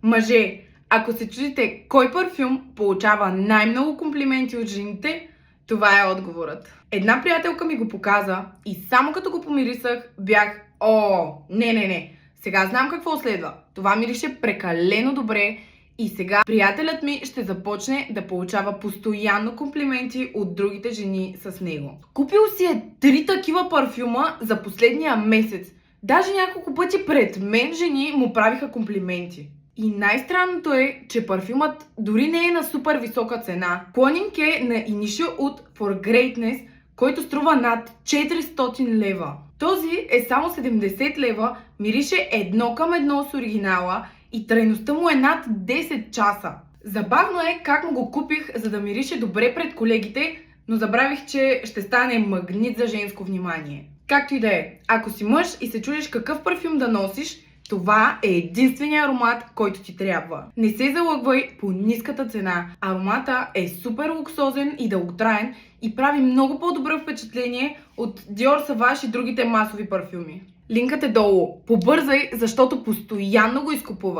Мъже, ако се чудите кой парфюм получава най-много комплименти от жените, това е отговорът. Една приятелка ми го показа и само като го помирисах, бях не. Сега знам какво следва. Това мирише прекалено добре и сега приятелят ми ще започне да получава постоянно комплименти от другите жени с него. Купил си е 3 такива парфюма за последния месец. Даже няколко пъти пред мен жени му правиха комплименти. И най-странното е, че парфюмът дори не е на супер висока цена. Клонинг е на Initial от For Greatness, който струва над 400 лева. Този е само 70 лева, мирише 1:1 с оригинала и трайността му е над 10 часа. Забавно е как му го купих, за да мирише добре пред колегите, но забравих, че ще стане магнит за женско внимание. Както и да е, ако си мъж и се чудиш какъв парфюм да носиш, това е единственият аромат, който ти трябва. Не се залъгвай по ниската цена. Аромата е супер луксозен и дълготраен и прави много по-добро впечатление от Dior Sauvage и другите масови парфюми. Линкът е долу. Побързай, защото постоянно го изкупуват.